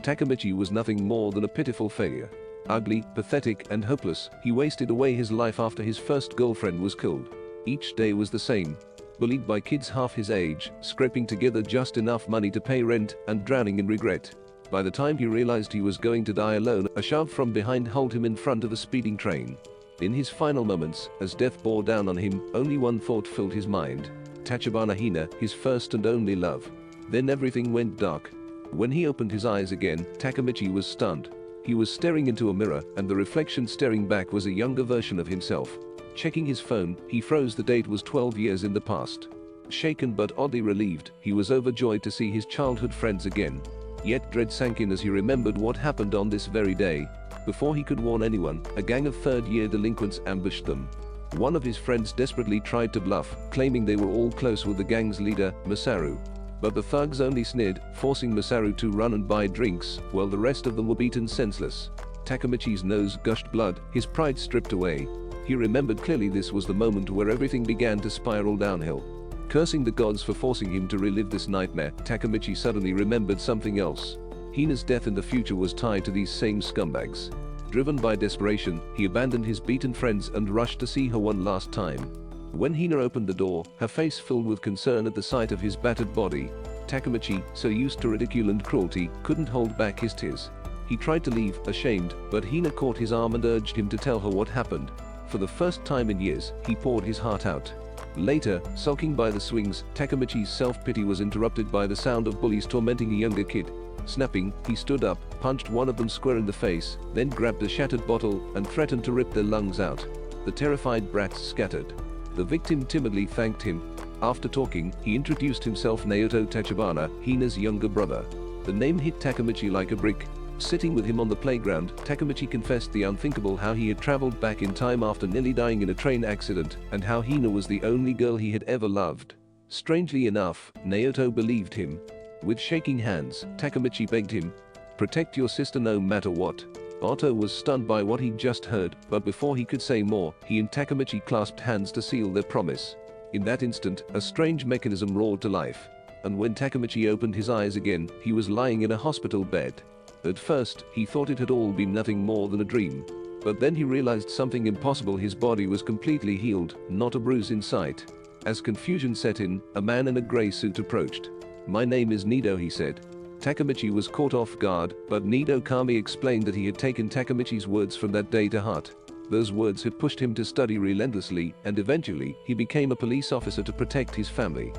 Takemichi was nothing more than a pitiful failure. Ugly, pathetic, and hopeless, he wasted away his life after his first girlfriend was killed. Each day was the same. Bullied by kids half his age, scraping together just enough money to pay rent, and drowning in regret. By the time he realized he was going to die alone, a shove from behind hauled him in front of a speeding train. In his final moments, as death bore down on him, only one thought filled his mind. Tachibana Hina, his first and only love. Then everything went dark. When he opened his eyes again, Takemichi was stunned. He was staring into a mirror, and the reflection staring back was a younger version of himself. Checking his phone, he froze. The date was 12 years in the past. Shaken but oddly relieved, he was overjoyed to see his childhood friends again. Yet dread sank in as he remembered what happened on this very day. Before he could warn anyone, a gang of third-year delinquents ambushed them. One of his friends desperately tried to bluff, claiming they were all close with the gang's leader, Masaru. But the thugs only sneered, forcing Masaru to run and buy drinks, while the rest of them were beaten senseless. Takemichi's nose gushed blood, his pride stripped away. He remembered clearly this was the moment where everything began to spiral downhill. Cursing the gods for forcing him to relive this nightmare, Takemichi suddenly remembered something else. Hina's death in the future was tied to these same scumbags. Driven by desperation, he abandoned his beaten friends and rushed to see her one last time. When Hina opened the door, her face filled with concern at the sight of his battered body, Takemichi, so used to ridicule and cruelty, couldn't hold back his tears. He tried to leave, ashamed, but Hina caught his arm and urged him to tell her what happened. For the first time in years, he poured his heart out. Later, sulking by the swings, Takemichi's self-pity was interrupted by the sound of bullies tormenting a younger kid. Snapping, he stood up, punched one of them square in the face, then grabbed a shattered bottle and threatened to rip their lungs out. The terrified brats scattered. The victim timidly thanked him. After talking, he introduced himself Naoto Tachibana, Hina's younger brother. The name hit Takemichi like a brick. Sitting with him on the playground, Takemichi confessed the unthinkable: how he had traveled back in time after nearly dying in a train accident, and how Hina was the only girl he had ever loved. Strangely enough, Naoto believed him. With shaking hands, Takemichi begged him, "Protect your sister no matter what." Otto was stunned by what he'd just heard, but before he could say more, he and Takemichi clasped hands to seal their promise. In that instant, a strange mechanism roared to life. And when Takemichi opened his eyes again, he was lying in a hospital bed. At first, he thought it had all been nothing more than a dream. But then he realized something impossible: his body was completely healed, not a bruise in sight. As confusion set in, a man in a grey suit approached. "My name is Nido," he said. Takemichi was caught off guard, but Nido calmly explained that he had taken Takemichi's words from that day to heart. Those words had pushed him to study relentlessly, and eventually, he became a police officer to protect his family.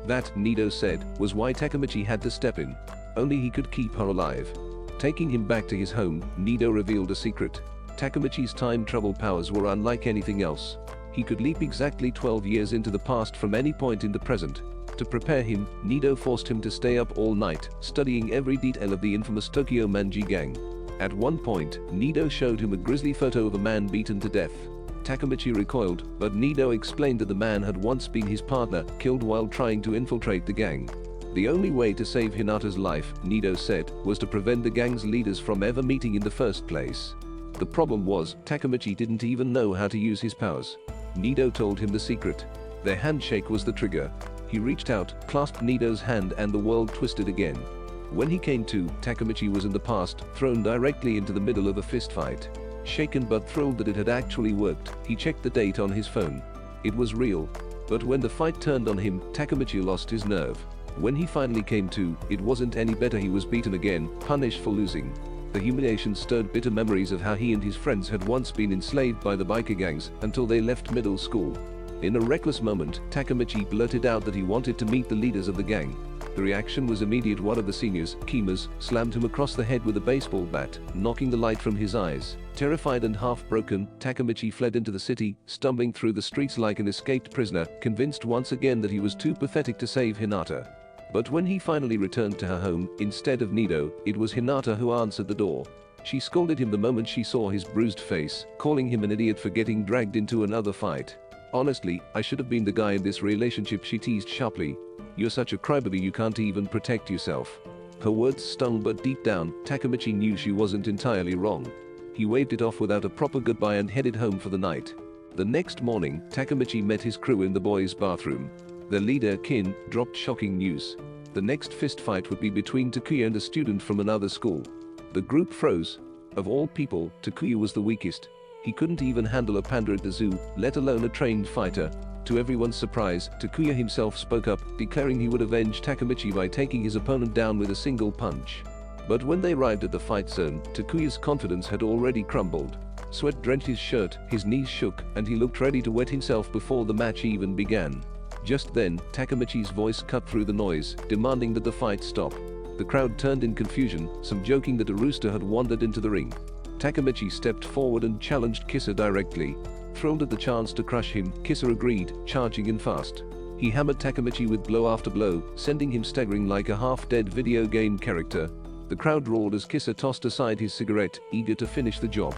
That, Nido said, was why Takemichi had to step in. Only he could keep her alive. Taking him back to his home, Nido revealed a secret. Takemichi's time travel powers were unlike anything else. He could leap exactly 12 years into the past from any point in the present. To prepare him, Nido forced him to stay up all night, studying every detail of the infamous Tokyo Manji gang. At one point, Nido showed him a grisly photo of a man beaten to death. Takemichi recoiled, but Nido explained that the man had once been his partner, killed while trying to infiltrate the gang. The only way to save Hinata's life, Nido said, was to prevent the gang's leaders from ever meeting in the first place. The problem was, Takemichi didn't even know how to use his powers. Nido told him the secret. Their handshake was the trigger. He reached out, clasped Nido's hand, and the world twisted again. When he came to, Takemichi was in the past, thrown directly into the middle of a fistfight. Shaken but thrilled that it had actually worked, he checked the date on his phone. It was real. But when the fight turned on him, Takemichi lost his nerve. When he finally came to, it wasn't any better. He was beaten again, punished for losing. The humiliation stirred bitter memories of how he and his friends had once been enslaved by the biker gangs until they left middle school. In a reckless moment, Takemichi blurted out that he wanted to meet the leaders of the gang. The reaction was immediate. One of the seniors, Kimas, slammed him across the head with a baseball bat, knocking the light from his eyes. Terrified and half-broken, Takemichi fled into the city, stumbling through the streets like an escaped prisoner, convinced once again that he was too pathetic to save Hinata. But when he finally returned to her home, instead of Nido, it was Hinata who answered the door. She scolded him the moment she saw his bruised face, calling him an idiot for getting dragged into another fight. "Honestly, I should have been the guy in this relationship," she teased sharply. "You're such a crybaby, you can't even protect yourself." Her words stung, but deep down, Takemichi knew she wasn't entirely wrong. He waved it off without a proper goodbye and headed home for the night. The next morning, Takemichi met his crew in the boys' bathroom. Their leader, Kin, dropped shocking news. The next fist fight would be between Takuya and a student from another school. The group froze. Of all people, Takuya was the weakest. He couldn't even handle a panda at the zoo, let alone a trained fighter. To everyone's surprise, Takuya himself spoke up, declaring he would avenge Takemichi by taking his opponent down with a single punch. But when they arrived at the fight zone, Takuya's confidence had already crumbled. Sweat drenched his shirt, his knees shook, and he looked ready to wet himself before the match even began. Just then, Takemichi's voice cut through the noise, demanding that the fight stop. The crowd turned in confusion, some joking that a rooster had wandered into the ring. Takemichi stepped forward and challenged Kissa directly. Thrilled at the chance to crush him, Kissa agreed, charging in fast. He hammered Takemichi with blow after blow, sending him staggering like a half-dead video game character. The crowd roared as Kissa tossed aside his cigarette, eager to finish the job.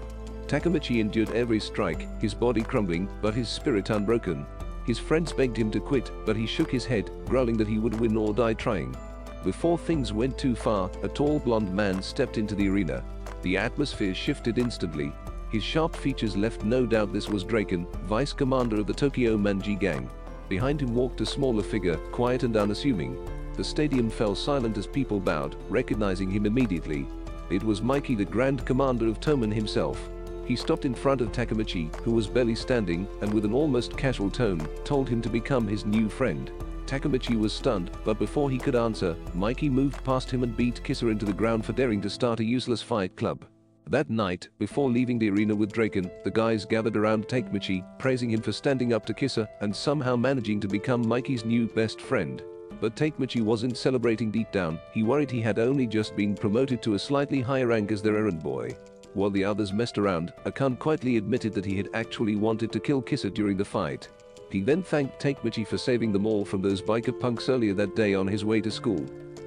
Takemichi endured every strike, his body crumbling, but his spirit unbroken. His friends begged him to quit, but he shook his head, growling that he would win or die trying. Before things went too far, a tall blonde man stepped into the arena. The atmosphere shifted instantly. His sharp features left no doubt this was Draken, vice commander of the Tokyo Manji gang. Behind him walked a smaller figure, quiet and unassuming. The stadium fell silent as people bowed, recognizing him immediately. It was Mikey, the Grand Commander of Toman himself. He stopped in front of Takemichi, who was barely standing, and with an almost casual tone, told him to become his new friend. Takemichi was stunned, but before he could answer, Mikey moved past him and beat Kissa into the ground for daring to start a useless fight club. That night, before leaving the arena with Draken, the guys gathered around Takemichi, praising him for standing up to Kissa and somehow managing to become Mikey's new best friend. But Takemichi wasn't celebrating deep down. He worried he had only just been promoted to a slightly higher rank as their errand boy. While the others messed around, Akan quietly admitted that he had actually wanted to kill Kissa during the fight. He then thanked Takemichi for saving them all from those biker punks earlier that day on his way to school.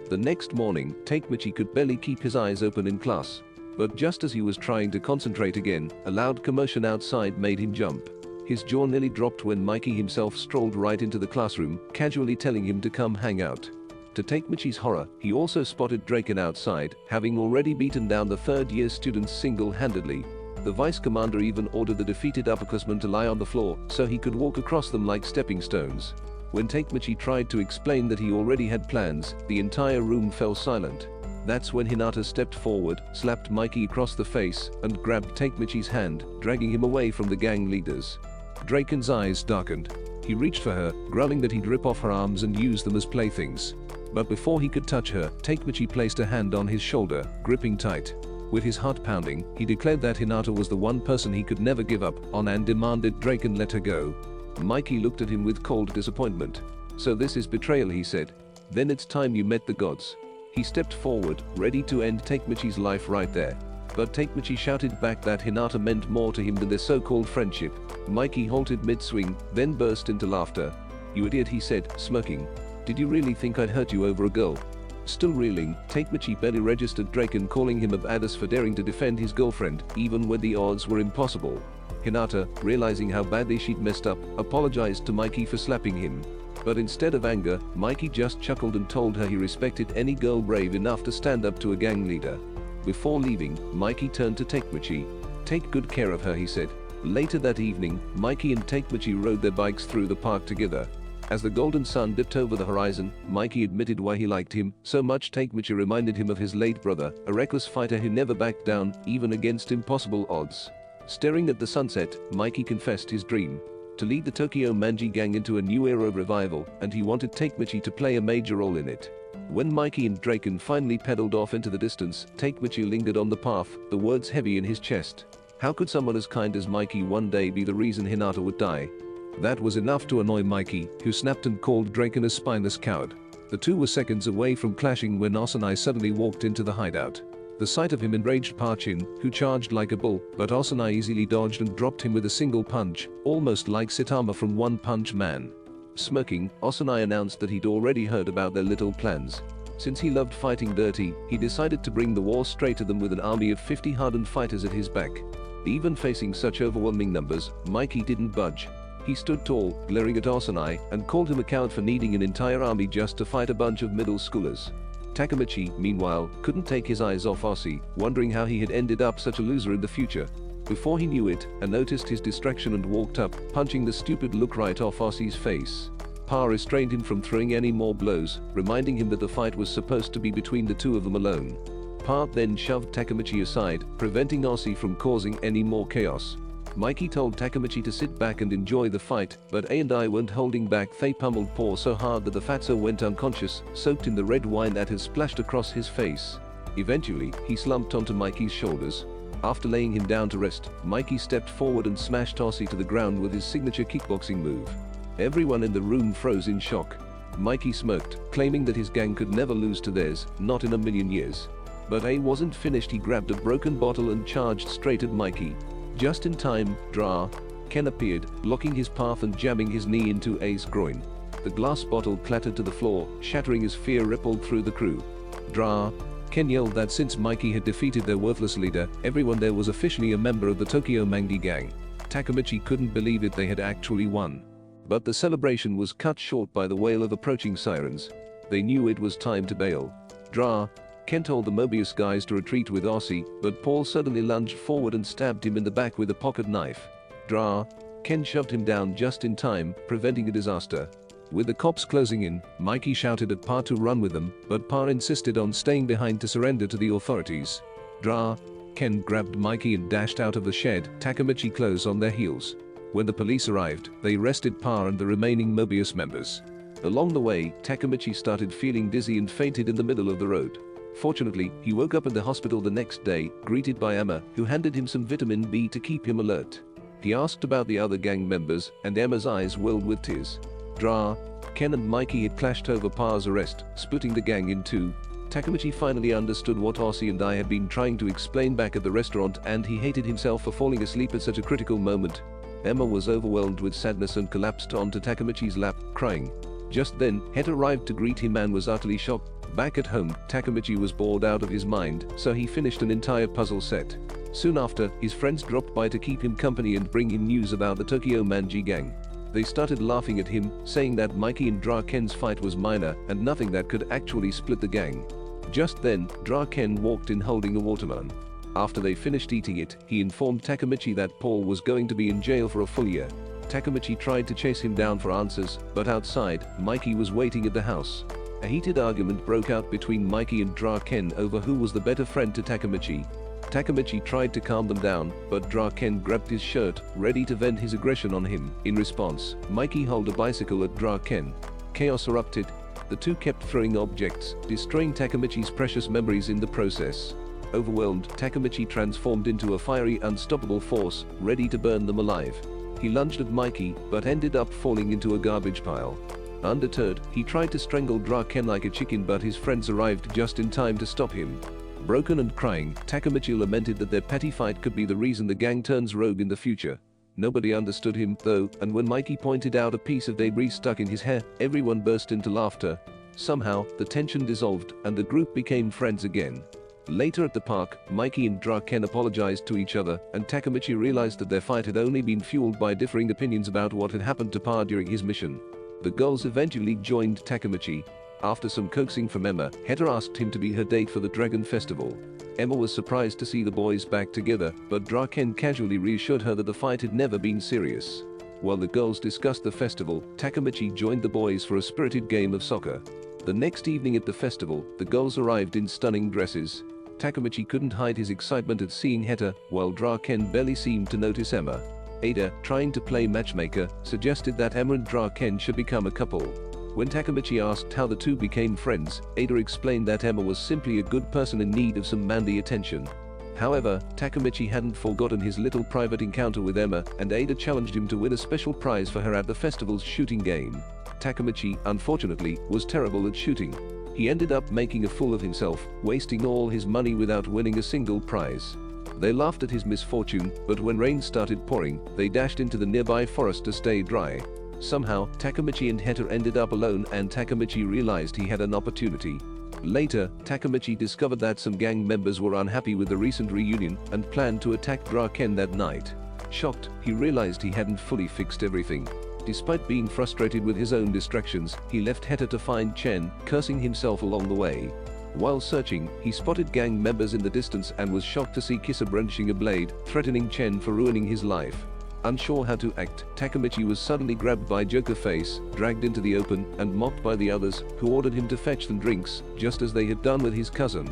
The next morning, Takemichi could barely keep his eyes open in class. But just as he was trying to concentrate again, a loud commotion outside made him jump. His jaw nearly dropped when Mikey himself strolled right into the classroom, casually telling him to come hang out. To Takemichi's horror, he also spotted Draken outside, having already beaten down the third-year students single-handedly. The vice commander even ordered the defeated upperclassmen to lie on the floor so he could walk across them like stepping stones. When Takemichi tried to explain that he already had plans, the entire room fell silent. That's when Hinata stepped forward, slapped Mikey across the face, and grabbed Takemichi's hand, dragging him away from the gang leaders. Draken's eyes darkened. He reached for her, growling that he'd rip off her arms and use them as playthings. But before he could touch her, Takemichi placed a hand on his shoulder, gripping tight. With his heart pounding, he declared that Hinata was the one person he could never give up on and demanded Draken let her go. Mikey looked at him with cold disappointment. "So this is betrayal," he said. "Then it's time you met the gods." He stepped forward, ready to end Takemichi's life right there. But Takemichi shouted back that Hinata meant more to him than their so-called friendship. Mikey halted mid-swing, then burst into laughter. "You idiot," he said, smirking. "Did you really think I'd hurt you over a girl?" Still reeling, Takemichi barely registered Draken calling him a badass for daring to defend his girlfriend, even when the odds were impossible. Hinata, realizing how badly she'd messed up, apologized to Mikey for slapping him. But instead of anger, Mikey just chuckled and told her he respected any girl brave enough to stand up to a gang leader. Before leaving, Mikey turned to Takemichi. "Take good care of her," he said. Later that evening, Mikey and Takemichi rode their bikes through the park together. As the golden sun dipped over the horizon, Mikey admitted why he liked him so much. Takemichi reminded him of his late brother, a reckless fighter who never backed down, even against impossible odds. Staring at the sunset, Mikey confessed his dream: to lead the Tokyo Manji gang into a new era of revival, and he wanted Takemichi to play a major role in it. When Mikey and Draken finally pedaled off into the distance, Takemichi lingered on the path, the words heavy in his chest. How could someone as kind as Mikey one day be the reason Hinata would die? That was enough to annoy Mikey, who snapped and called Draken a spineless coward. The two were seconds away from clashing when Osanai suddenly walked into the hideout. The sight of him enraged Parchin, who charged like a bull, but Osanai easily dodged and dropped him with a single punch, almost like Saitama from One Punch Man. Smirking, Osanai announced that he'd already heard about their little plans. Since he loved fighting dirty, he decided to bring the war straight to them with an army of 50 hardened fighters at his back. Even facing such overwhelming numbers, Mikey didn't budge. He stood tall, glaring at Osanai, and called him a coward for needing an entire army just to fight a bunch of middle schoolers. Takemichi, meanwhile, couldn't take his eyes off Ossie, wondering how he had ended up such a loser in the future. Before he knew it, I noticed his distraction and walked up, punching the stupid look right off Ossie's face. Pa restrained him from throwing any more blows, reminding him that the fight was supposed to be between the two of them alone. Pa then shoved Takemichi aside, preventing Aussie from causing any more chaos. Mikey told Takemichi to sit back and enjoy the fight, but A and I weren't holding back. They pummeled Pa so hard that the fatso went unconscious, soaked in the red wine that had splashed across his face. Eventually, he slumped onto Mikey's shoulders. After laying him down to rest, Mikey stepped forward and smashed Aussie to the ground with his signature kickboxing move. Everyone in the room froze in shock. Mikey smirked, claiming that his gang could never lose to theirs, not in a million years. But A wasn't finished. He grabbed a broken bottle and charged straight at Mikey. Just in time, Ken appeared, blocking his path and jamming his knee into A's groin. The glass bottle clattered to the floor, shattering as fear rippled through the crew. Ken yelled that since Mikey had defeated their worthless leader, everyone there was officially a member of the Tokyo Mangi gang. Takemichi couldn't believe it. They had actually won. But the celebration was cut short by the wail of approaching sirens. They knew it was time to bail. Ken told the Mobius guys to retreat with Aussie, but Paul suddenly lunged forward and stabbed him in the back with a pocket knife. Ken shoved him down just in time, preventing a disaster. With the cops closing in, Mikey shouted at Pa to run with them, but Pa insisted on staying behind to surrender to the authorities. Ken grabbed Mikey and dashed out of the shed, Takemichi close on their heels. When the police arrived, they arrested Pa and the remaining Mobius members. Along the way, Takemichi started feeling dizzy and fainted in the middle of the road. Fortunately, he woke up in the hospital the next day, greeted by Emma, who handed him some vitamin B to keep him alert. He asked about the other gang members, and Emma's eyes welled with tears. Ken and Mikey had clashed over Pa's arrest, splitting the gang in two. Takemichi finally understood what Aussie and I had been trying to explain back at the restaurant, and he hated himself for falling asleep at such a critical moment. Emma was overwhelmed with sadness and collapsed onto Takemichi's lap, crying. Just then, Het arrived to greet him and was utterly shocked. Back at home, Takemichi was bored out of his mind, so he finished an entire puzzle set. Soon after, his friends dropped by to keep him company and bring him news about the Tokyo Manji gang. They started laughing at him, saying that Mikey and Ken's fight was minor and nothing that could actually split the gang. Just then, Ken walked in holding a watermelon. After they finished eating it, he informed Takemichi that Paul was going to be in jail for a full year. Takemichi tried to chase him down for answers, but outside, Mikey was waiting at the house. A heated argument broke out between Mikey and Ken over who was the better friend to Takemichi. Takemichi tried to calm them down, but Ken grabbed his shirt, ready to vent his aggression on him. In response, Mikey hurled a bicycle at Ken. Chaos erupted. The two kept throwing objects, destroying Takemichi's precious memories in the process. Overwhelmed, Takemichi transformed into a fiery, unstoppable force, ready to burn them alive. He lunged at Mikey, but ended up falling into a garbage pile. Undeterred, he tried to strangle Ken like a chicken, but his friends arrived just in time to stop him. Broken and crying, Takemichi lamented that their petty fight could be the reason the gang turns rogue in the future. Nobody understood him, though, and when Mikey pointed out a piece of debris stuck in his hair, everyone burst into laughter. Somehow, the tension dissolved, and the group became friends again. Later at the park, Mikey and Ken apologized to each other, and Takemichi realized that their fight had only been fueled by differing opinions about what had happened to Pa during his mission. The girls eventually joined Takemichi. After some coaxing from Emma, Het asked him to be her date for the Dragon Festival. Emma was surprised to see the boys back together, but Ken casually reassured her that the fight had never been serious. While the girls discussed the festival, Takemichi joined the boys for a spirited game of soccer. The next evening at the festival, the girls arrived in stunning dresses. Takemichi couldn't hide his excitement at seeing Het, while Ken barely seemed to notice Emma. Ada, trying to play matchmaker, suggested that Emma and Ken should become a couple. When Takemichi asked how the two became friends, Ada explained that Emma was simply a good person in need of some manly attention. However, Takemichi hadn't forgotten his little private encounter with Emma, and Ada challenged him to win a special prize for her at the festival's shooting game. Takemichi, unfortunately, was terrible at shooting. He ended up making a fool of himself, wasting all his money without winning a single prize. They laughed at his misfortune, but when rain started pouring, they dashed into the nearby forest to stay dry. Somehow, Takemichi and Het ended up alone, and Takemichi realized he had an opportunity. Later, Takemichi discovered that some gang members were unhappy with the recent reunion and planned to attack Ken that night. Shocked, he realized he hadn't fully fixed everything. Despite being frustrated with his own distractions, he left Het to find Chen, cursing himself along the way. While searching, he spotted gang members in the distance and was shocked to see Kissa brandishing a blade, threatening Chen for ruining his life. Unsure how to act, Takemichi was suddenly grabbed by Joker Face, dragged into the open, and mocked by the others, who ordered him to fetch them drinks, just as they had done with his cousin.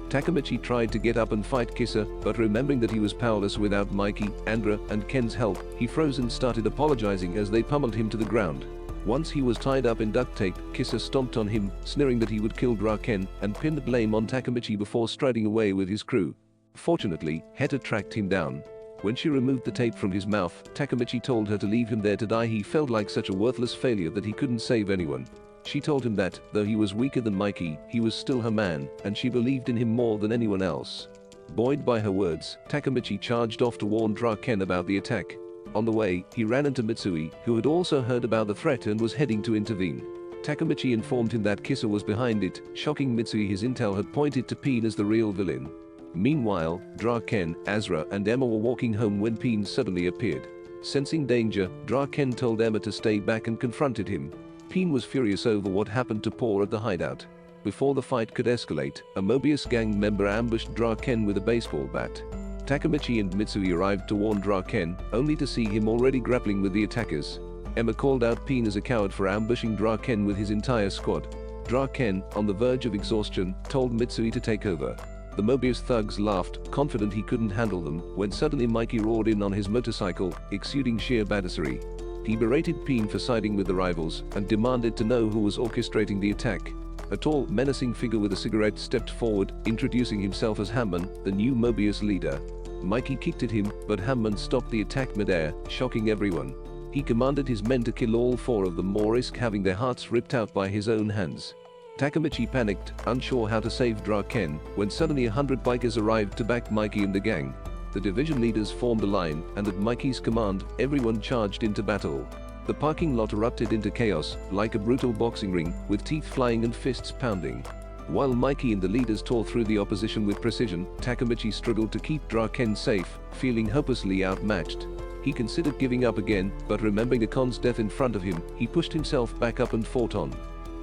Takemichi tried to get up and fight Kissa, but remembering that he was powerless without Mikey, Andra, and Ken's help, he froze and started apologizing as they pummeled him to the ground. Once he was tied up in duct tape, Kissa stomped on him, sneering that he would kill Draken, and pinned the blame on Takemichi before striding away with his crew. Fortunately, Heta tracked him down. When she removed the tape from his mouth, Takemichi told her to leave him there to die. He felt like such a worthless failure that he couldn't save anyone. She told him that, though he was weaker than Mikey, he was still her man, and she believed in him more than anyone else. Buoyed by her words, Takemichi charged off to warn Draken about the attack. On the way, he ran into Mitsui, who had also heard about the threat and was heading to intervene. Takemichi informed him that Kissa was behind it, shocking Mitsui. His intel had pointed to Peen as the real villain. Meanwhile, Draken, Asura, and Emma were walking home when Peen suddenly appeared. Sensing danger, Draken told Emma to stay back and confronted him. Peen was furious over what happened to Paw at the hideout. Before the fight could escalate, a Mobius gang member ambushed Draken with a baseball bat. Takemichi and Mitsui arrived to warn Draken, only to see him already grappling with the attackers. Emma called out Peen as a coward for ambushing Draken with his entire squad. Draken, on the verge of exhaustion, told Mitsui to take over. The Mobius thugs laughed, confident he couldn't handle them, when suddenly Mikey roared in on his motorcycle, exuding sheer badassery. He berated Peen for siding with the rivals, and demanded to know who was orchestrating the attack. A tall, menacing figure with a cigarette stepped forward, introducing himself as Hammond, the new Mobius leader. Mikey kicked at him, but Hammond stopped the attack midair, shocking everyone. He commanded his men to kill all four of them or risk having their hearts ripped out by his own hands. Takemichi panicked, unsure how to save Draken, when suddenly 100 bikers arrived to back Mikey and the gang. The division leaders formed a line, and at Mikey's command, everyone charged into battle. The parking lot erupted into chaos, like a brutal boxing ring, with teeth flying and fists pounding. While Mikey and the leaders tore through the opposition with precision, Takemichi struggled to keep Draken safe, feeling hopelessly outmatched. He considered giving up again, but remembering Akon's death in front of him, he pushed himself back up and fought on.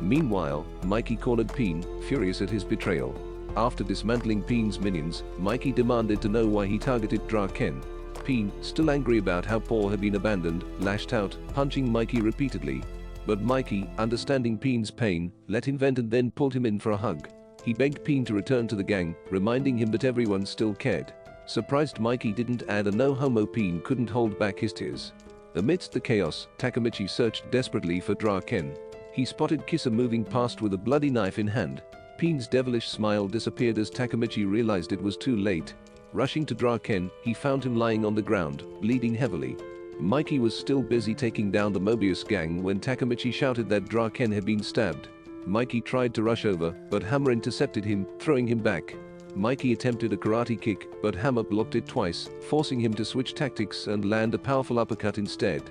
Meanwhile, Mikey cornered Peen, furious at his betrayal. After dismantling Peen's minions, Mikey demanded to know why he targeted Draken. Peen, still angry about how Paw had been abandoned, lashed out, punching Mikey repeatedly. But Mikey, understanding Peen's pain, let him vent and then pulled him in for a hug. He begged Peen to return to the gang, reminding him that everyone still cared. Surprised Mikey didn't add a no-homo, Peen couldn't hold back his tears. Amidst the chaos, Takemichi searched desperately for Draken. He spotted Kissa moving past with a bloody knife in hand. Peen's devilish smile disappeared as Takemichi realized it was too late. Rushing to Draken, he found him lying on the ground, bleeding heavily. Mikey was still busy taking down the Mobius gang when Takemichi shouted that Draken had been stabbed. Mikey tried to rush over, but Hammer intercepted him, throwing him back. Mikey attempted a karate kick, but Hammer blocked it twice, forcing him to switch tactics and land a powerful uppercut instead.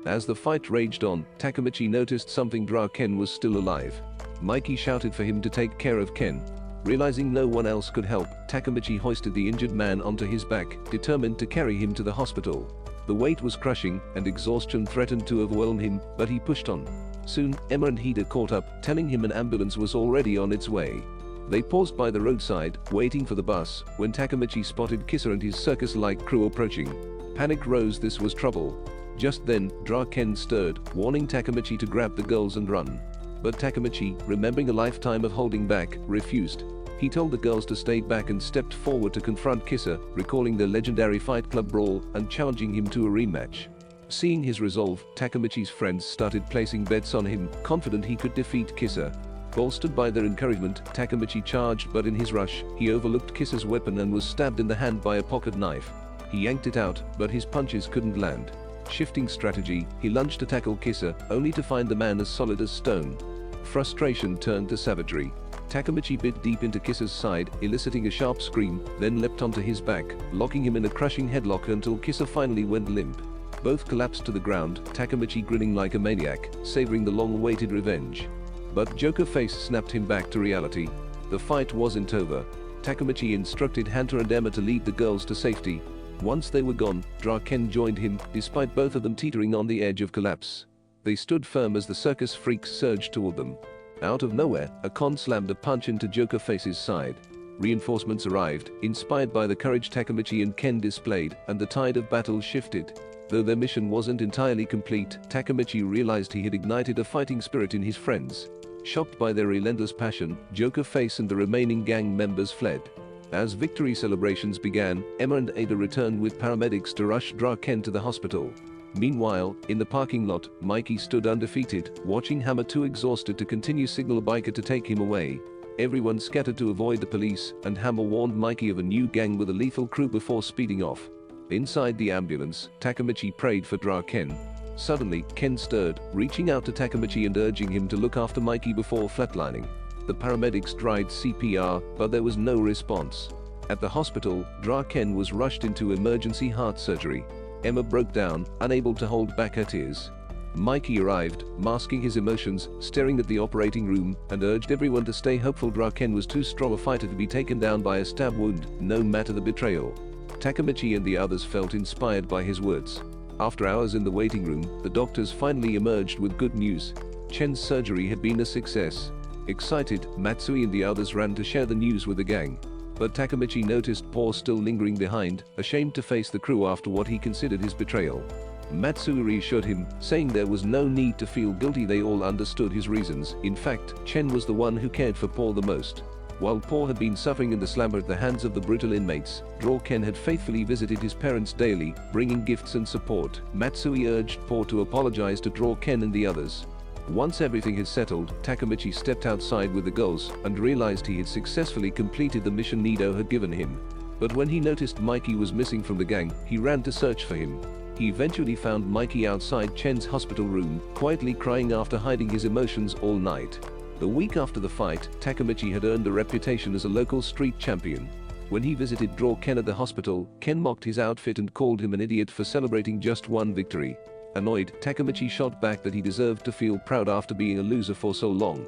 As the fight raged on, Takemichi noticed something: Draken was still alive. Mikey shouted for him to take care of Ken. Realizing no one else could help, Takemichi hoisted the injured man onto his back, determined to carry him to the hospital. The weight was crushing, and exhaustion threatened to overwhelm him, but he pushed on. Soon, Emma and Hida caught up, telling him an ambulance was already on its way. They paused by the roadside, waiting for the bus, when Takemichi spotted Kissa and his circus-like crew approaching. Panic rose. This was trouble. Just then, Draken stirred, warning Takemichi to grab the girls and run. But Takemichi, remembering a lifetime of holding back, refused. He told the girls to stay back and stepped forward to confront Kissa, recalling their legendary Fight Club brawl and challenging him to a rematch. Seeing his resolve, Takemichi's friends started placing bets on him, confident he could defeat Kissa. Bolstered by their encouragement, Takemichi charged, but in his rush, he overlooked Kissa's weapon and was stabbed in the hand by a pocket knife. He yanked it out, but his punches couldn't land. Shifting strategy, he lunged to tackle Kissa, only to find the man as solid as stone. Frustration turned to savagery. Takemichi bit deep into Kissa's side, eliciting a sharp scream, then leapt onto his back, locking him in a crushing headlock until Kissa finally went limp. Both collapsed to the ground, Takemichi grinning like a maniac, savoring the long-awaited revenge. But Joker Face snapped him back to reality. The fight wasn't over. Takemichi instructed Hunter and Emma to lead the girls to safety. Once they were gone, Draken joined him, despite both of them teetering on the edge of collapse. They stood firm as the circus freaks surged toward them. Out of nowhere, Akon slammed a punch into Joker Face's side. Reinforcements arrived, inspired by the courage Takemichi and Ken displayed, and the tide of battle shifted. Though their mission wasn't entirely complete, Takemichi realized he had ignited a fighting spirit in his friends. Shocked by their relentless passion, Joker Face and the remaining gang members fled. As victory celebrations began, Emma and Ada returned with paramedics to rush Draken to the hospital. Meanwhile, in the parking lot, Mikey stood undefeated, watching Hammer too exhausted to continue signal a biker to take him away. Everyone scattered to avoid the police, and Hammer warned Mikey of a new gang with a lethal crew before speeding off. Inside the ambulance, Takemichi prayed for Draken. Suddenly, Ken stirred, reaching out to Takemichi and urging him to look after Mikey before flatlining. The paramedics tried CPR, but there was no response. At the hospital, Draken was rushed into emergency heart surgery. Emma broke down, unable to hold back her tears. Mikey arrived, masking his emotions, staring at the operating room, and urged everyone to stay hopeful. Draken was too strong a fighter to be taken down by a stab wound, no matter the betrayal. Takemichi and the others felt inspired by his words. After hours in the waiting room, the doctors finally emerged with good news. Chen's surgery had been a success. Excited, Matsui and the others ran to share the news with the gang. But Takemichi noticed Paul still lingering behind, ashamed to face the crew after what he considered his betrayal. Matsui reassured him, saying there was no need to feel guilty. They all understood his reasons. In fact, Chen was the one who cared for Paul the most. While Paul had been suffering in the slammer at the hands of the brutal inmates, Draken had faithfully visited his parents daily, bringing gifts and support. Matsui urged Paul to apologize to Draken and the others. Once everything had settled, Takemichi stepped outside with the girls and realized he had successfully completed the mission Nido had given him. But when he noticed Mikey was missing from the gang, he ran to search for him. He eventually found Mikey outside Chen's hospital room, quietly crying after hiding his emotions all night. The week after the fight, Takemichi had earned a reputation as a local street champion. When he visited Draken at the hospital, Ken mocked his outfit and called him an idiot for celebrating just one victory. Annoyed, Takemichi shot back that he deserved to feel proud after being a loser for so long.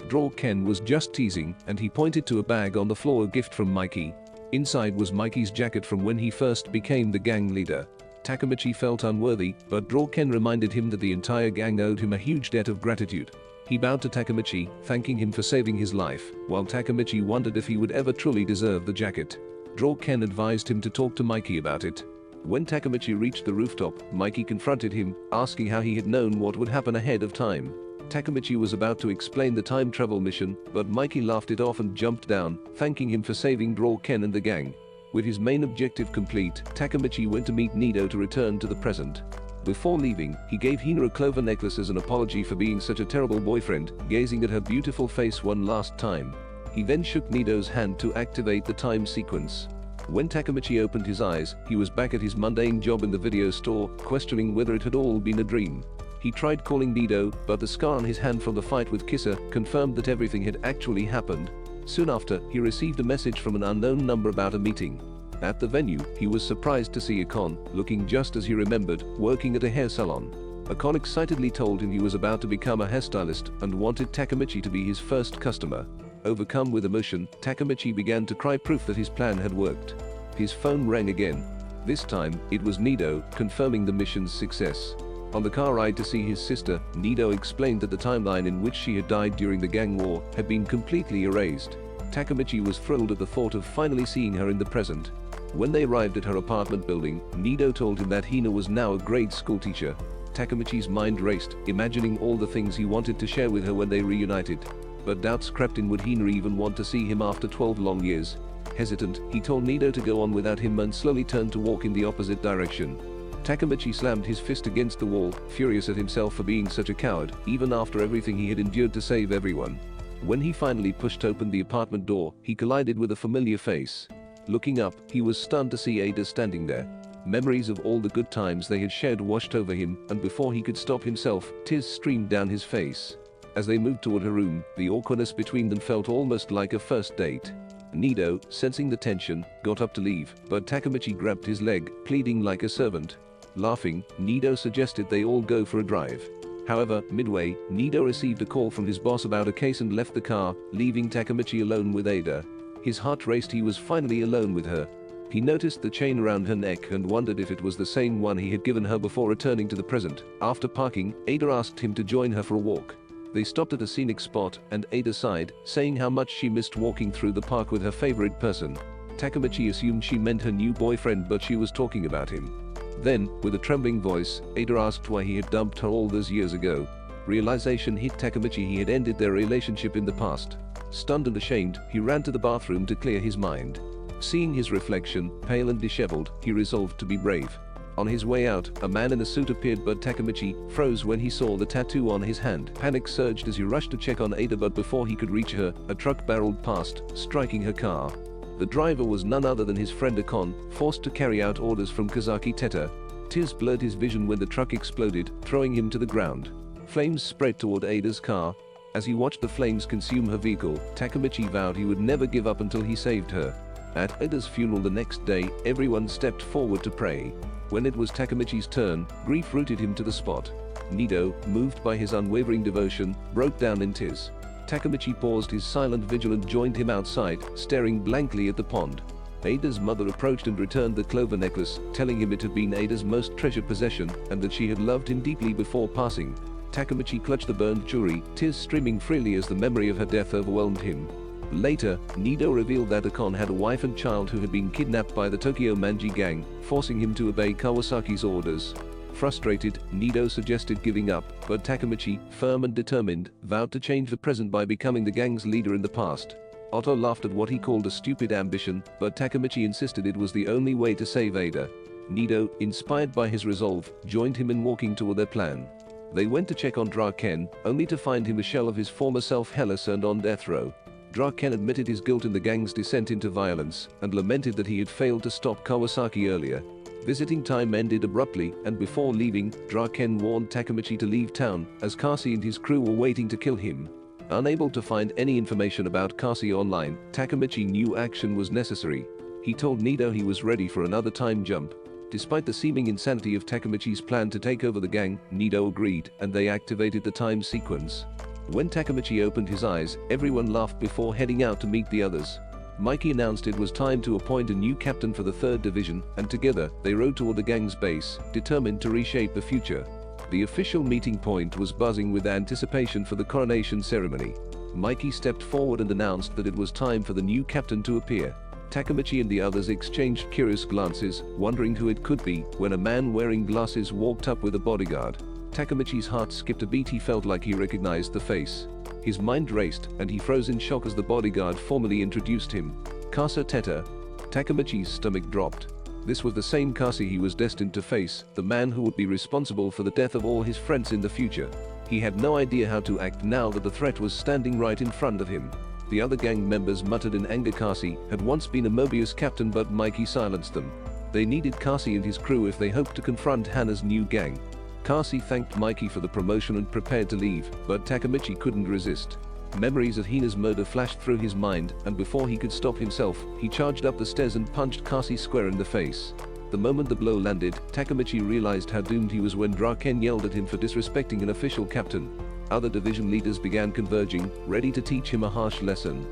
Draken was just teasing, and he pointed to a bag on the floor, a gift from Mikey. Inside was Mikey's jacket from when he first became the gang leader. Takemichi felt unworthy, but Draken reminded him that the entire gang owed him a huge debt of gratitude. He bowed to Takemichi, thanking him for saving his life, while Takemichi wondered if he would ever truly deserve the jacket. Draken advised him to talk to Mikey about it. When Takemichi reached the rooftop, Mikey confronted him, asking how he had known what would happen ahead of time. Takemichi was about to explain the time travel mission, but Mikey laughed it off and jumped down, thanking him for saving Draken and the gang. With his main objective complete, Takemichi went to meet Nido to return to the present. Before leaving, he gave Hina a clover necklace as an apology for being such a terrible boyfriend, gazing at her beautiful face one last time. He then shook Nido's hand to activate the time sequence. When Takemichi opened his eyes, he was back at his mundane job in the video store, questioning whether it had all been a dream. He tried calling Nido, but the scar on his hand from the fight with Kissa confirmed that everything had actually happened. Soon after, he received a message from an unknown number about a meeting. At the venue, he was surprised to see Akon, looking just as he remembered, working at a hair salon. Akon excitedly told him he was about to become a hairstylist and wanted Takemichi to be his first customer. Overcome with emotion, Takemichi began to cry, proof that his plan had worked. His phone rang again. This time, it was Nido, confirming the mission's success. On the car ride to see his sister, Nido explained that the timeline in which she had died during the gang war had been completely erased. Takemichi was thrilled at the thought of finally seeing her in the present. When they arrived at her apartment building, Nido told him that Hina was now a grade school teacher. Takemichi's mind raced, imagining all the things he wanted to share with her when they reunited. But doubts crept in, would Hina even want to see him after 12 long years? Hesitant, he told Nido to go on without him and slowly turned to walk in the opposite direction. Takemichi slammed his fist against the wall, furious at himself for being such a coward, even after everything he had endured to save everyone. When he finally pushed open the apartment door, he collided with a familiar face. Looking up, he was stunned to see Ada standing there. Memories of all the good times they had shared washed over him, and before he could stop himself, tears streamed down his face. As they moved toward her room, the awkwardness between them felt almost like a first date. Nido, sensing the tension, got up to leave, but Takemichi grabbed his leg, pleading like a servant. Laughing, Nido suggested they all go for a drive. However, midway, Nido received a call from his boss about a case and left the car, leaving Takemichi alone with Ada. His heart raced. He was finally alone with her. He noticed the chain around her neck and wondered if it was the same one he had given her before returning to the present. After parking, Ada asked him to join her for a walk. They stopped at a scenic spot, and Ada sighed, saying how much she missed walking through the park with her favorite person. Takemichi assumed she meant her new boyfriend, but she was talking about him. Then, with a trembling voice, Ada asked why he had dumped her all those years ago. Realization hit Takemichi, he had ended their relationship in the past. Stunned and ashamed, he ran to the bathroom to clear his mind. Seeing his reflection, pale and disheveled, he resolved to be brave. On his way out, a man in a suit appeared, but Takemichi froze when he saw the tattoo on his hand. Panic surged as he rushed to check on Ada, but before he could reach her, a truck barreled past, striking her car. The driver was none other than his friend Akon, forced to carry out orders from Kazaki Teta. Tears blurred his vision when the truck exploded, throwing him to the ground. Flames spread toward Ada's car. As he watched the flames consume her vehicle, Takemichi vowed he would never give up until he saved her. At Ada's funeral the next day, everyone stepped forward to pray. When it was Takemichi's turn, grief rooted him to the spot. Nido, moved by his unwavering devotion, broke down in tears. Takemichi paused his silent vigil and joined him outside, staring blankly at the pond. Ada's mother approached and returned the clover necklace, telling him it had been Ada's most treasured possession and that she had loved him deeply before passing. Takemichi clutched the burned jewelry, tears streaming freely as the memory of her death overwhelmed him. Later, Nido revealed that Akon had a wife and child who had been kidnapped by the Tokyo Manji gang, forcing him to obey Kawasaki's orders. Frustrated, Nido suggested giving up, but Takemichi, firm and determined, vowed to change the present by becoming the gang's leader in the past. Otto laughed at what he called a stupid ambition, but Takemichi insisted it was the only way to save Ada. Nido, inspired by his resolve, joined him in walking toward their plan. They went to check on Draken, only to find him a shell of his former self, Hellas, and on death row. Draken admitted his guilt in the gang's descent into violence, and lamented that he had failed to stop Kawasaki earlier. Visiting time ended abruptly, and before leaving, Draken warned Takemichi to leave town, as Kasi and his crew were waiting to kill him. Unable to find any information about Kasi online, Takemichi knew action was necessary. He told Nido he was ready for another time jump. Despite the seeming insanity of Takemichi's plan to take over the gang, Nido agreed, and they activated the time sequence. When Takemichi opened his eyes, everyone laughed before heading out to meet the others. Mikey announced it was time to appoint a new captain for the 3rd Division, and together, they rode toward the gang's base, determined to reshape the future. The official meeting point was buzzing with anticipation for the coronation ceremony. Mikey stepped forward and announced that it was time for the new captain to appear. Takemichi and the others exchanged curious glances, wondering who it could be, when a man wearing glasses walked up with a bodyguard. Takemichi's heart skipped a beat. He felt like he recognized the face. His mind raced, and he froze in shock as the bodyguard formally introduced him. Kasa Teta. Takemichi's stomach dropped. This was the same Kasi he was destined to face, the man who would be responsible for the death of all his friends in the future. He had no idea how to act now that the threat was standing right in front of him. The other gang members muttered in anger. Kasi had once been a Mobius captain, but Mikey silenced them. They needed Kasi and his crew if they hoped to confront Hana's new gang. Kasi thanked Mikey for the promotion and prepared to leave, but Takemichi couldn't resist. Memories of Hina's murder flashed through his mind, and before he could stop himself, he charged up the stairs and punched Kasi square in the face. The moment the blow landed, Takemichi realized how doomed he was when Draken yelled at him for disrespecting an official captain. Other division leaders began converging, ready to teach him a harsh lesson.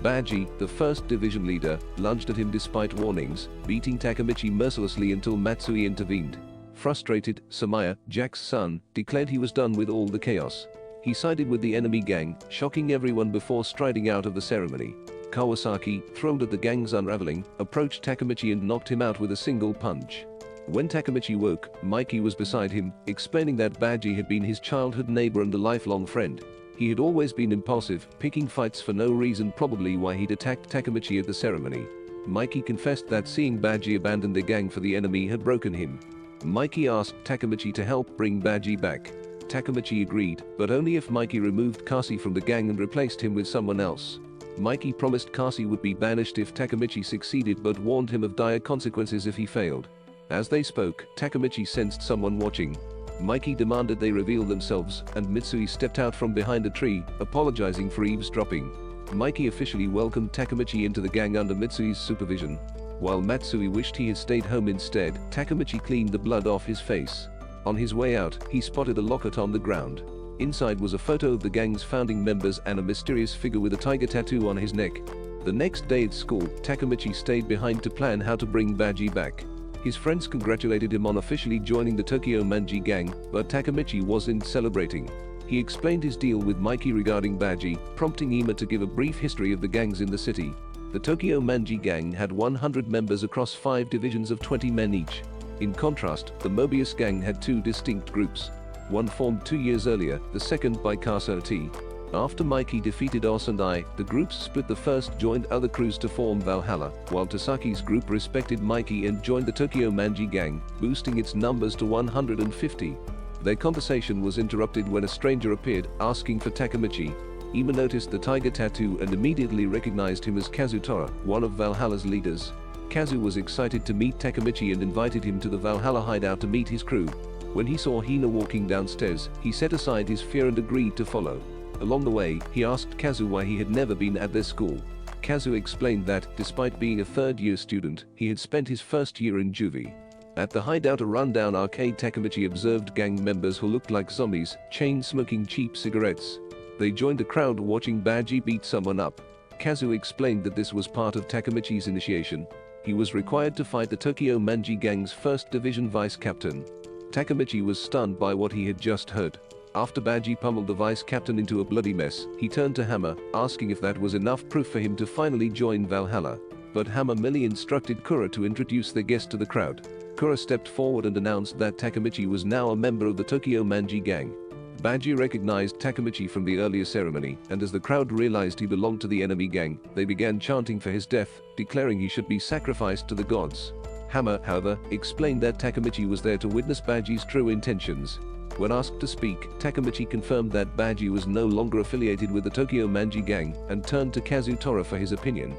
Baji, the 1st Division leader, lunged at him despite warnings, beating Takemichi mercilessly until Matsui intervened. Frustrated, Samaya, Jack's son, declared he was done with all the chaos. He sided with the enemy gang, shocking everyone before striding out of the ceremony. Kawasaki, thrilled at the gang's unraveling, approached Takemichi and knocked him out with a single punch. When Takemichi woke, Mikey was beside him, explaining that Baji had been his childhood neighbor and a lifelong friend. He had always been impulsive, picking fights for no reason, probably why he'd attacked Takemichi at the ceremony. Mikey confessed that seeing Baji abandon the gang for the enemy had broken him. Mikey asked Takemichi to help bring Baji back. Takemichi agreed, but only if Mikey removed Kasi from the gang and replaced him with someone else. Mikey promised Kasi would be banished if Takemichi succeeded, but warned him of dire consequences if he failed. As they spoke, Takemichi sensed someone watching. Mikey demanded they reveal themselves, and Mitsui stepped out from behind a tree, apologizing for eavesdropping. Mikey officially welcomed Takemichi into the gang under Mitsui's supervision. While Matsui wished he had stayed home instead, Takemichi cleaned the blood off his face. On his way out, he spotted a locket on the ground. Inside was a photo of the gang's founding members and a mysterious figure with a tiger tattoo on his neck. The next day at school, Takemichi stayed behind to plan how to bring Baji back. His friends congratulated him on officially joining the Tokyo Manji gang, but Takemichi wasn't celebrating. He explained his deal with Mikey regarding Baji, prompting Ima to give a brief history of the gangs in the city. The Tokyo Manji gang had 100 members across 5 divisions of 20 men each. In contrast, the Mobius gang had two distinct groups. One formed 2 years earlier, the second by Kasati. After Mikey defeated Os and I, the groups split. The first joined other crews to form Valhalla, while Tasaki's group respected Mikey and joined the Tokyo Manji gang, boosting its numbers to 150. Their conversation was interrupted when a stranger appeared, asking for Takemichi. Ima noticed the tiger tattoo and immediately recognized him as Kazutora, one of Valhalla's leaders. Kazu was excited to meet Takemichi and invited him to the Valhalla hideout to meet his crew. When he saw Hina walking downstairs, he set aside his fear and agreed to follow. Along the way, he asked Kazu why he had never been at their school. Kazu explained that, despite being a third-year student, he had spent his first year in juvie. At the hideout, a rundown arcade, Takemichi observed gang members who looked like zombies, chain-smoking cheap cigarettes. They joined the crowd watching Baji beat someone up. Kazu explained that this was part of Takemichi's initiation. He was required to fight the Tokyo Manji gang's 1st Division vice captain. Takemichi was stunned by what he had just heard. After Baji pummeled the vice captain into a bloody mess, he turned to Hammer, asking if that was enough proof for him to finally join Valhalla. But Hammer merely instructed Kura to introduce their guest to the crowd. Kura stepped forward and announced that Takemichi was now a member of the Tokyo Manji gang. Baji recognized Takemichi from the earlier ceremony, and as the crowd realized he belonged to the enemy gang, they began chanting for his death, declaring he should be sacrificed to the gods. Hammer, however, explained that Takemichi was there to witness Baji's true intentions. When asked to speak, Takemichi confirmed that Baji was no longer affiliated with the Tokyo Manji gang and turned to Kazutora for his opinion.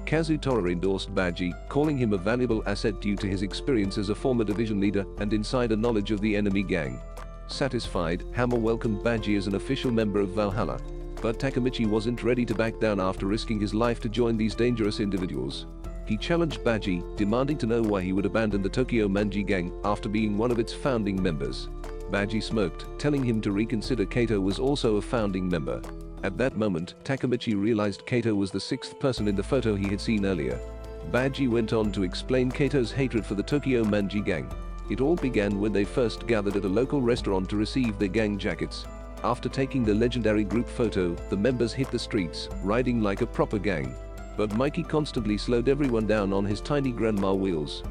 Kazutora endorsed Baji, calling him a valuable asset due to his experience as a former division leader and insider knowledge of the enemy gang. Satisfied, Hammer welcomed Baji as an official member of Valhalla. But Takemichi wasn't ready to back down after risking his life to join these dangerous individuals. He challenged Baji, demanding to know why he would abandon the Tokyo Manji gang after being one of its founding members. Baji smirked, telling him to reconsider. Kato was also a founding member. At that moment, Takemichi realized Kato was the 6th person in the photo he had seen earlier. Baji went on to explain Kato's hatred for the Tokyo Manji gang. It all began when they first gathered at a local restaurant to receive their gang jackets. After taking the legendary group photo, the members hit the streets, riding like a proper gang. But Mikey constantly slowed everyone down on his tiny grandma wheels.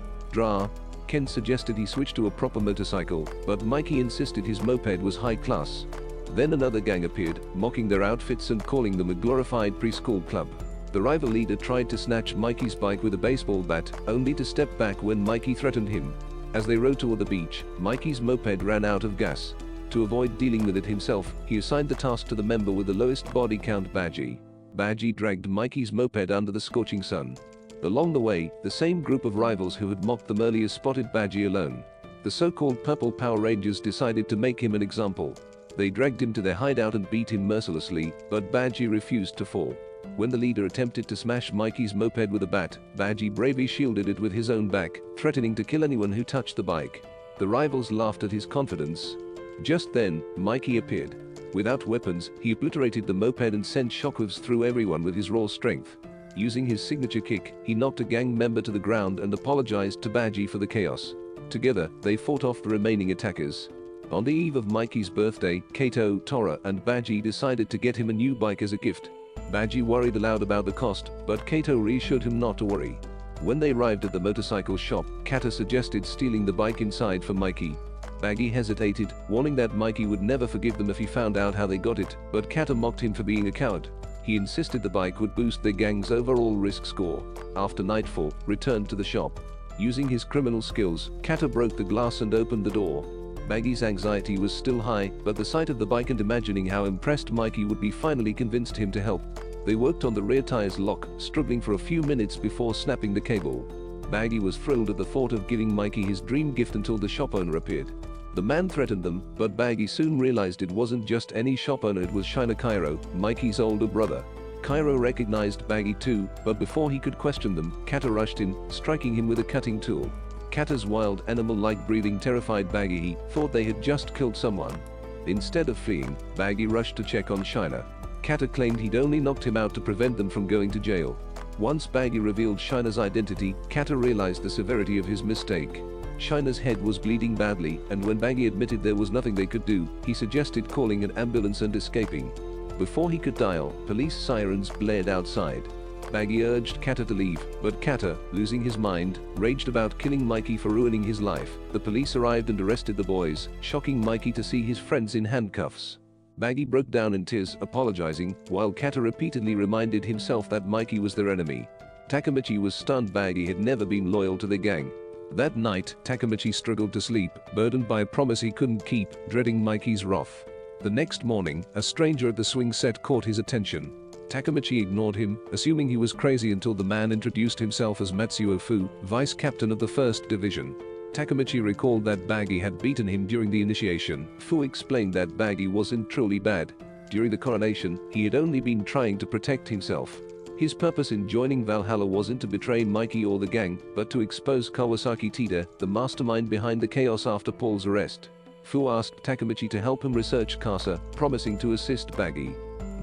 Ken suggested he switch to a proper motorcycle, but Mikey insisted his moped was high class. Then another gang appeared, mocking their outfits and calling them a glorified preschool club. The rival leader tried to snatch Mikey's bike with a baseball bat, only to step back when Mikey threatened him. As they rode toward the beach, Mikey's moped ran out of gas. To avoid dealing with it himself, he assigned the task to the member with the lowest body count, Baji. Baji dragged Mikey's moped under the scorching sun. Along the way, the same group of rivals who had mocked them earlier spotted Baji alone. The so-called Purple Power Rangers decided to make him an example. They dragged him to their hideout and beat him mercilessly, but Baji refused to fall. When the leader attempted to smash Mikey's moped with a bat, Baji bravely shielded it with his own back, threatening to kill anyone who touched the bike. The rivals laughed at his confidence. Just then, Mikey appeared. Without weapons, he obliterated the moped and sent shockwaves through everyone with his raw strength. Using his signature kick, he knocked a gang member to the ground and apologized to Baji for the chaos. Together, they fought off the remaining attackers. On the eve of Mikey's birthday, Kato, Tora, and Baji decided to get him a new bike as a gift. Baji worried aloud about the cost, but Kato reassured him not to worry. When they arrived at the motorcycle shop, Kata suggested stealing the bike inside for Mikey. Baji hesitated, warning that Mikey would never forgive them if he found out how they got it, but Kata mocked him for being a coward. He insisted the bike would boost their gang's overall risk score. After nightfall, returned to the shop. Using his criminal skills, Kata broke the glass and opened the door. Baji's anxiety was still high, but the sight of the bike and imagining how impressed Mikey would be finally convinced him to help. They worked on the rear tire's lock, struggling for a few minutes before snapping the cable. Baji was thrilled at the thought of giving Mikey his dream gift until the shop owner appeared. The man threatened them, but Baji soon realized it wasn't just any shop owner, it was Shina Cairo, Mikey's older brother. Cairo recognized Baji too, but before he could question them, Kata rushed in, striking him with a cutting tool. Kata's wild animal-like breathing terrified Baji. He thought they had just killed someone. Instead of fleeing, Baji rushed to check on Shina. Kata claimed he'd only knocked him out to prevent them from going to jail. Once Baji revealed Shina's identity, Kata realized the severity of his mistake. Shina's head was bleeding badly, and when Baji admitted there was nothing they could do, he suggested calling an ambulance and escaping. Before he could dial, police sirens blared outside. Baggy urged Kata to leave, but Kata, losing his mind, raged about killing Mikey for ruining his life. The police arrived and arrested the boys, shocking Mikey to see his friends in handcuffs. Baggy broke down in tears, apologizing, while Kata repeatedly reminded himself that Mikey was their enemy. Takemichi was stunned. Baggy had never been loyal to the gang. That night, Takemichi struggled to sleep, burdened by a promise he couldn't keep, dreading Mikey's wrath. The next morning, a stranger at the swing set caught his attention. Takemichi ignored him, assuming he was crazy until the man introduced himself as Matsuo Fu, vice captain of the 1st Division. Takemichi recalled that Baggy had beaten him during the initiation. Fu explained that Baggy wasn't truly bad. During the coronation, he had only been trying to protect himself. His purpose in joining Valhalla wasn't to betray Mikey or the gang, but to expose Kawasaki Tida, the mastermind behind the chaos after Paul's arrest. Fu asked Takemichi to help him research Kasa, promising to assist Baggy.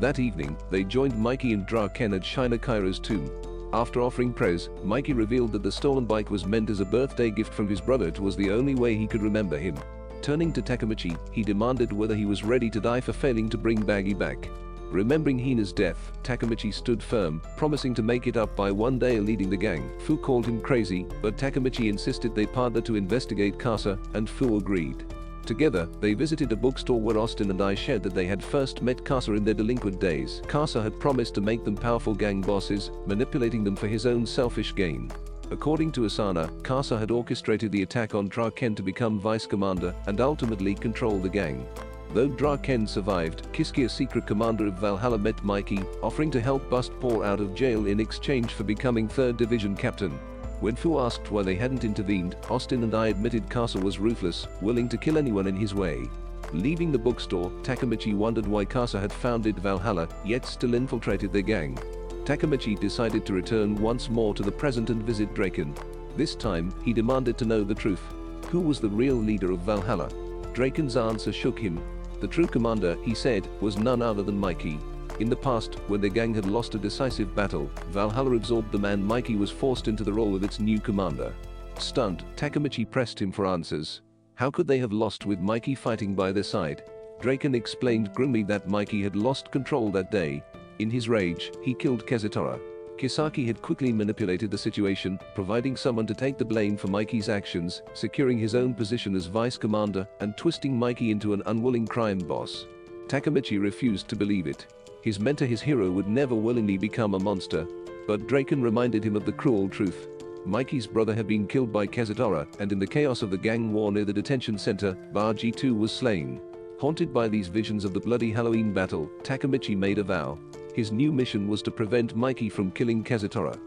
That evening, they joined Mikey and Draken at Shina Kaira's tomb. After offering prayers, Mikey revealed that the stolen bike was meant as a birthday gift from his brother. It was the only way he could remember him. Turning to Takemichi, he demanded whether he was ready to die for failing to bring Baggy back. Remembering Hina's death, Takemichi stood firm, promising to make it up by one day leading the gang. Fu called him crazy, but Takemichi insisted they partner to investigate Kasa, and Fu agreed. Together, they visited a bookstore where Austin and I shared that they had first met Kasa in their delinquent days. Kasa had promised to make them powerful gang bosses, manipulating them for his own selfish gain. According to Asana, Kasa had orchestrated the attack on Draken to become vice commander and ultimately control the gang. Though Draken survived, Kiski, a secret commander of Valhalla, met Mikey, offering to help bust Paul out of jail in exchange for becoming 3rd Division captain. When Fu asked why they hadn't intervened, Austin and I admitted Kasa was ruthless, willing to kill anyone in his way. Leaving the bookstore, Takemichi wondered why Kasa had founded Valhalla, yet still infiltrated their gang. Takemichi decided to return once more to the present and visit Draken. This time, he demanded to know the truth. Who was the real leader of Valhalla? Draken's answer shook him. The true commander, he said, was none other than Mikey. In the past, when the gang had lost a decisive battle, Valhalla absorbed them and Mikey was forced into the role of its new commander. Stunned, Takemichi pressed him for answers. How could they have lost with Mikey fighting by their side? Draken explained grimly that Mikey had lost control that day. In his rage, he killed Kazutora. Kisaki had quickly manipulated the situation, providing someone to take the blame for Mikey's actions, securing his own position as vice commander, and twisting Mikey into an unwilling crime boss. Takemichi refused to believe it. His mentor, his hero, would never willingly become a monster. But Draken reminded him of the cruel truth. Mikey's brother had been killed by Kazutora, and in the chaos of the gang war near the detention center, Baji too was slain. Haunted by these visions of the bloody Halloween battle, Takemichi made a vow. His new mission was to prevent Mikey from killing Kazutora.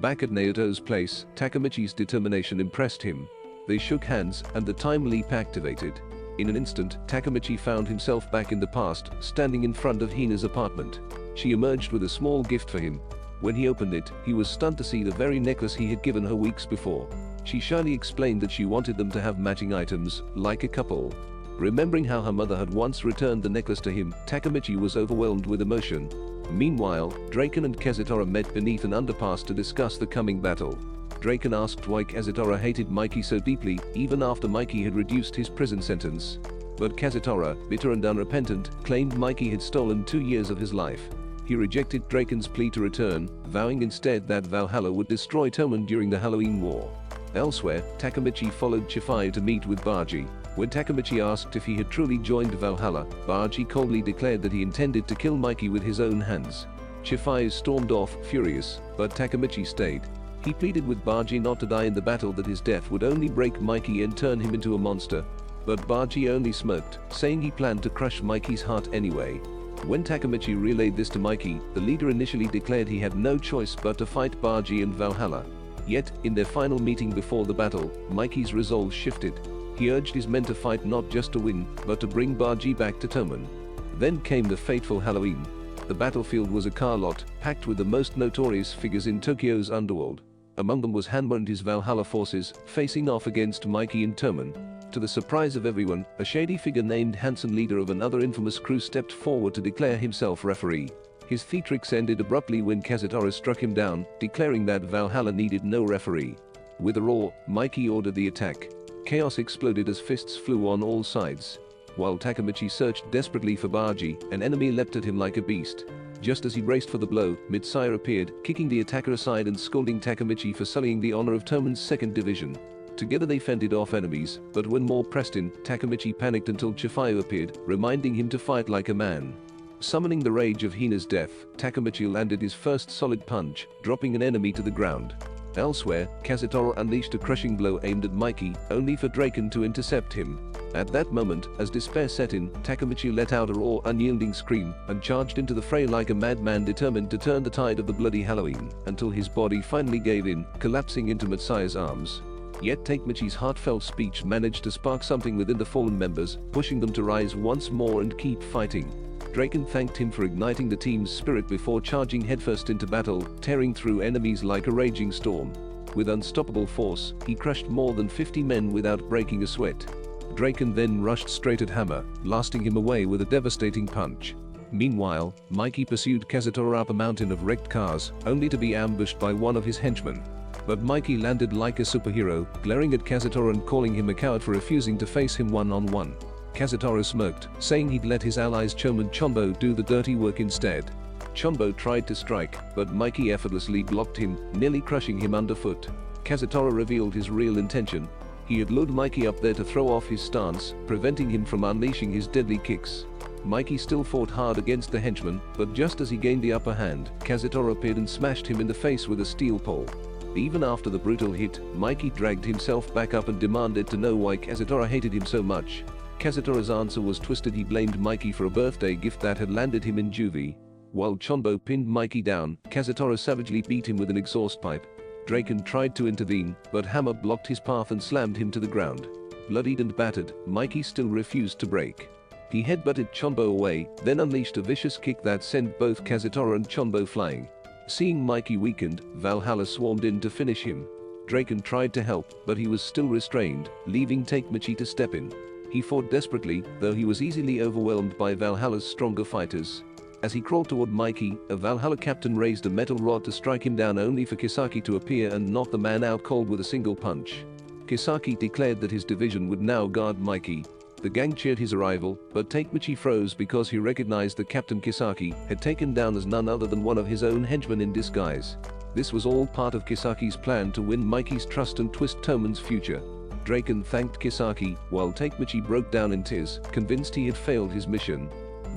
Back at Naoto's place, Takemichi's determination impressed him. They shook hands, and the time leap activated. In an instant, Takemichi found himself back in the past, standing in front of Hina's apartment. She emerged with a small gift for him. When he opened it, he was stunned to see the very necklace he had given her weeks before. She shyly explained that she wanted them to have matching items, like a couple. Remembering how her mother had once returned the necklace to him, Takemichi was overwhelmed with emotion. Meanwhile, Draken and Kazutora met beneath an underpass to discuss the coming battle. Draken asked why Kazutora hated Mikey so deeply, even after Mikey had reduced his prison sentence. But Kazutora, bitter and unrepentant, claimed Mikey had stolen 2 years of his life. He rejected Draken's plea to return, vowing instead that Valhalla would destroy Toman during the Halloween War. Elsewhere, Takemichi followed Chifai to meet with Baji. When Takemichi asked if he had truly joined Valhalla, Baji coldly declared that he intended to kill Mikey with his own hands. Chifai stormed off, furious, but Takemichi stayed. He pleaded with Baji not to die in the battle, that his death would only break Mikey and turn him into a monster. But Baji only smirked, saying he planned to crush Mikey's heart anyway. When Takemichi relayed this to Mikey, the leader initially declared he had no choice but to fight Baji and Valhalla. Yet, in their final meeting before the battle, Mikey's resolve shifted. He urged his men to fight not just to win, but to bring Baji back to Toman. Then came the fateful Halloween. The battlefield was a car lot, packed with the most notorious figures in Tokyo's underworld. Among them was Hanma and his Valhalla forces, facing off against Mikey and Toman. To the surprise of everyone, a shady figure named Hansen, leader of another infamous crew, stepped forward to declare himself referee. His theatrics ended abruptly when Kazutora struck him down, declaring that Valhalla needed no referee. With a roar, Mikey ordered the attack. Chaos exploded as fists flew on all sides. While Takemichi searched desperately for Baji, an enemy leapt at him like a beast. Just as he braced for the blow, Mitsire appeared, kicking the attacker aside and scolding Takemichi for sullying the honor of Toman's 2nd division. Together they fended off enemies, but when more pressed in, Takemichi panicked until Chifayu appeared, reminding him to fight like a man. Summoning the rage of Hina's death, Takemichi landed his first solid punch, dropping an enemy to the ground. Elsewhere, Kazutora unleashed a crushing blow aimed at Mikey, only for Draken to intercept him. At that moment, as despair set in, Takemichi let out a raw, unyielding scream, and charged into the fray like a madman determined to turn the tide of the bloody Halloween, until his body finally gave in, collapsing into Mitsuya's arms. Yet Takemichi's heartfelt speech managed to spark something within the fallen members, pushing them to rise once more and keep fighting. Draken thanked him for igniting the team's spirit before charging headfirst into battle, tearing through enemies like a raging storm. With unstoppable force, he crushed more than 50 men without breaking a sweat. Draken then rushed straight at Hammer, blasting him away with a devastating punch. Meanwhile, Mikey pursued Kazutora up a mountain of wrecked cars, only to be ambushed by one of his henchmen. But Mikey landed like a superhero, glaring at Kazutora and calling him a coward for refusing to face him one-on-one. Kazutora smirked, saying he'd let his allies Chom and Chombo do the dirty work instead. Chombo tried to strike, but Mikey effortlessly blocked him, nearly crushing him underfoot. Kazutora revealed his real intention. He had lured Mikey up there to throw off his stance, preventing him from unleashing his deadly kicks. Mikey still fought hard against the henchman, but just as he gained the upper hand, Kazutora appeared and smashed him in the face with a steel pole. Even after the brutal hit, Mikey dragged himself back up and demanded to know why Kazutora hated him so much. Kazutora's answer was twisted. He blamed Mikey for a birthday gift that had landed him in juvie. While Chombo pinned Mikey down, Kazutora savagely beat him with an exhaust pipe. Draken tried to intervene, but Hammer blocked his path and slammed him to the ground. Bloodied and battered, Mikey still refused to break. He headbutted Chombo away, then unleashed a vicious kick that sent both Kazutora and Chombo flying. Seeing Mikey weakened, Valhalla swarmed in to finish him. Draken tried to help, but he was still restrained, leaving Takemichi to step in. He fought desperately, though he was easily overwhelmed by Valhalla's stronger fighters. As he crawled toward Mikey, a Valhalla captain raised a metal rod to strike him down, only for Kisaki to appear and knock the man out cold with a single punch. Kisaki declared that his division would now guard Mikey. The gang cheered his arrival, but Takemichi froze because he recognized that Captain Kisaki had taken down as none other than one of his own henchmen in disguise. This was all part of Kisaki's plan to win Mikey's trust and twist Toman's future. Draken thanked Kisaki, while Takemichi broke down in tears, convinced he had failed his mission.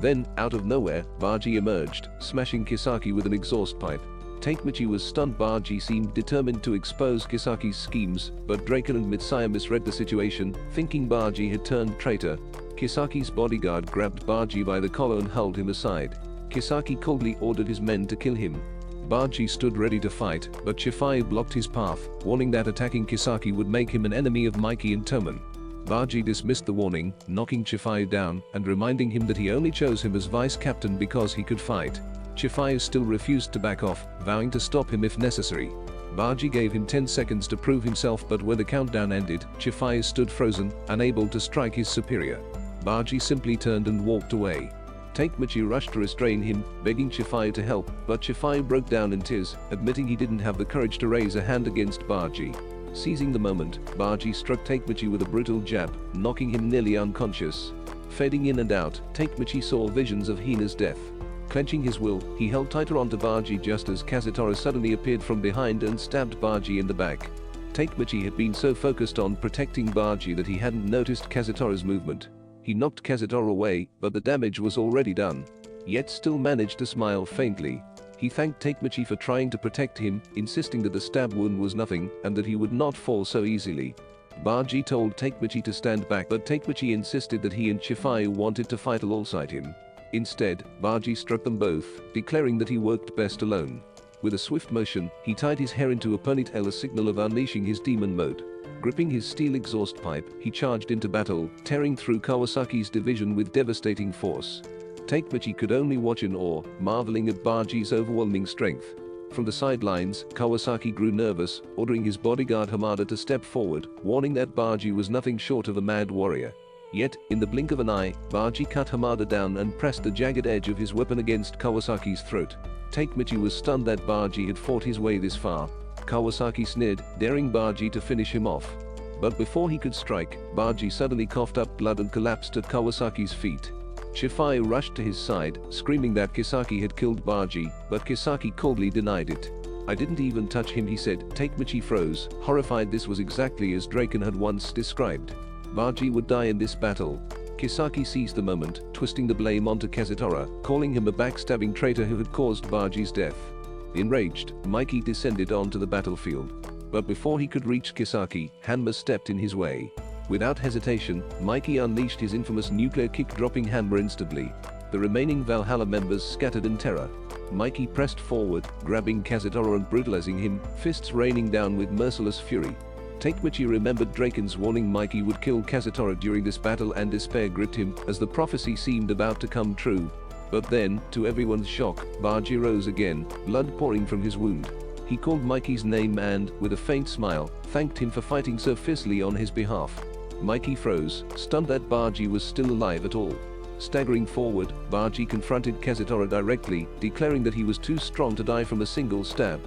Then, out of nowhere, Baji emerged, smashing Kisaki with an exhaust pipe. Takemichi was stunned. Baji seemed determined to expose Kisaki's schemes, but Draken and Mitsuya misread the situation, thinking Baji had turned traitor. Kisaki's bodyguard grabbed Baji by the collar and hurled him aside. Kisaki coldly ordered his men to kill him. Baji stood ready to fight, but Chifai blocked his path, warning that attacking Kisaki would make him an enemy of Mikey and Toman. Baji dismissed the warning, knocking Chifai down and reminding him that he only chose him as vice captain because he could fight. Chifai still refused to back off, vowing to stop him if necessary. Baji gave him 10 seconds to prove himself, but when the countdown ended, Chifai stood frozen, unable to strike his superior. Baji simply turned and walked away. Takemichi rushed to restrain him, begging Chifai to help, but Chifai broke down in tears, admitting he didn't have the courage to raise a hand against Baji. Seizing the moment, Baji struck Takemichi with a brutal jab, knocking him nearly unconscious. Fading in and out, Takemichi saw visions of Hina's death. Clenching his will, he held tighter onto Baji just as Kazutora suddenly appeared from behind and stabbed Baji in the back. Takemichi had been so focused on protecting Baji that he hadn't noticed Kazutora's movement. He knocked Kazutora away, but the damage was already done. Yet still managed to smile faintly. He thanked Takemichi for trying to protect him, insisting that the stab wound was nothing and that he would not fall so easily. Baji told Takemichi to stand back, but Takemichi insisted that he and Chifai wanted to fight alongside him. Instead, Baji struck them both, declaring that he worked best alone. With a swift motion, he tied his hair into a ponytail, a signal of unleashing his demon mode. Gripping his steel exhaust pipe, he charged into battle, tearing through Kawasaki's division with devastating force. Takemichi could only watch in awe, marveling at Baji's overwhelming strength. From the sidelines, Kawasaki grew nervous, ordering his bodyguard Hamada to step forward, warning that Baji was nothing short of a mad warrior. Yet, in the blink of an eye, Baji cut Hamada down and pressed the jagged edge of his weapon against Kawasaki's throat. Takemichi was stunned that Baji had fought his way this far. Kawasaki sneered, daring Baji to finish him off. But before he could strike, Baji suddenly coughed up blood and collapsed at Kawasaki's feet. Shifai rushed to his side, screaming that Kisaki had killed Baji, but Kisaki coldly denied it. "I didn't even touch him," he said. Takemichi froze, horrified. This was exactly as Draken had once described. Baji would die in this battle. Kisaki seized the moment, twisting the blame onto Kazutora, calling him a backstabbing traitor who had caused Baji's death. Enraged, Mikey descended onto the battlefield. But before he could reach Kisaki, Hanma stepped in his way. Without hesitation, Mikey unleashed his infamous nuclear kick, dropping Hanma instantly. The remaining Valhalla members scattered in terror. Mikey pressed forward, grabbing Kazutora and brutalizing him, fists raining down with merciless fury. Takemichi remembered Draken's warning Mikey would kill Kazutora during this battle, and despair gripped him as the prophecy seemed about to come true. But then, to everyone's shock, Baji rose again, blood pouring from his wound. He called Mikey's name and, with a faint smile, thanked him for fighting so fiercely on his behalf. Mikey froze, stunned that Baji was still alive at all. Staggering forward, Baji confronted Kazutora directly, declaring that he was too strong to die from a single stab.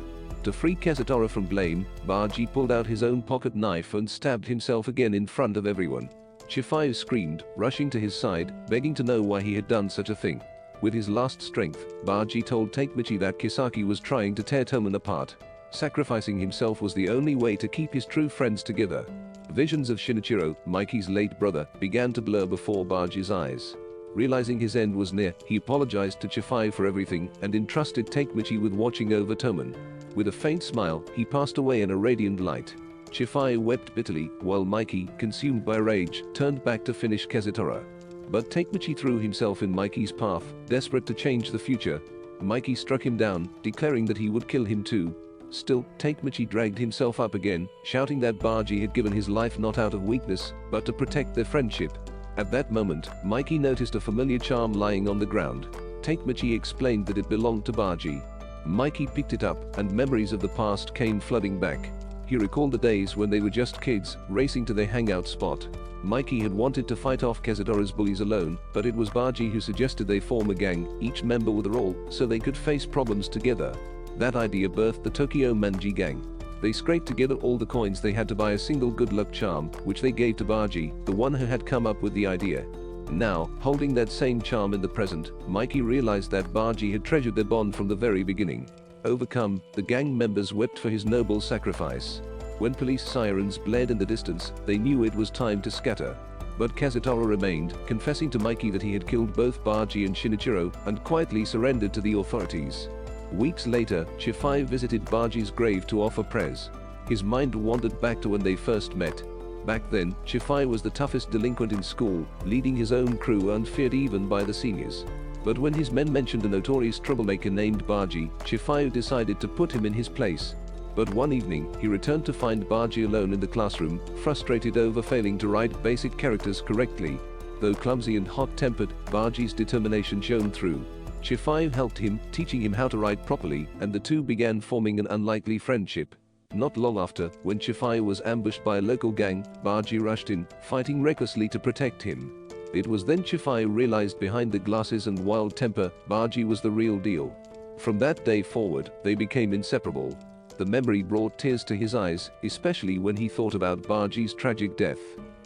To free Kazutora from blame, Baji pulled out his own pocket knife and stabbed himself again in front of everyone. Shifai screamed, rushing to his side, begging to know why he had done such a thing. With his last strength, Baji told Takemichi that Kisaki was trying to tear Toman apart. Sacrificing himself was the only way to keep his true friends together. Visions of Shinichiro, Mikey's late brother, began to blur before Baji's eyes. Realizing his end was near, he apologized to Shifai for everything and entrusted Takemichi with watching over Toman. With a faint smile, he passed away in a radiant light. Shifai wept bitterly, while Mikey, consumed by rage, turned back to finish Kazutora. But Takemichi threw himself in Mikey's path, desperate to change the future. Mikey struck him down, declaring that he would kill him too. Still, Takemichi dragged himself up again, shouting that Baji had given his life not out of weakness, but to protect their friendship. At that moment, Mikey noticed a familiar charm lying on the ground. Takemichi explained that it belonged to Baji. Mikey picked it up, and memories of the past came flooding back. He recalled the days when they were just kids, racing to their hangout spot. Mikey had wanted to fight off Kazutora's bullies alone, but it was Baji who suggested they form a gang, each member with a role, so they could face problems together. That idea birthed the Tokyo Manji gang. They scraped together all the coins they had to buy a single good luck charm, which they gave to Baji, the one who had come up with the idea. Now, holding that same charm in the present, Mikey realized that Baji had treasured their bond from the very beginning. Overcome, the gang members wept for his noble sacrifice. When police sirens blared in the distance, they knew it was time to scatter. But Kazutora remained, confessing to Mikey that he had killed both Baji and Shinichiro, and quietly surrendered to the authorities. Weeks later, Shifai visited Baji's grave to offer prayers. His mind wandered back to when they first met. Back then, Shifai was the toughest delinquent in school, leading his own crew unfeared even by the seniors. But when his men mentioned a notorious troublemaker named Baji, Shifai decided to put him in his place. But one evening, he returned to find Baji alone in the classroom, frustrated over failing to write basic characters correctly. Though clumsy and hot-tempered, Baji's determination shone through. Shifai helped him, teaching him how to write properly, and the two began forming an unlikely friendship. Not long after, when Shifai was ambushed by a local gang, Baji rushed in, fighting recklessly to protect him. It was then Shifai realized behind the glasses and wild temper, Baji was the real deal. From that day forward, they became inseparable. The memory brought tears to his eyes, especially when he thought about Baji's tragic death.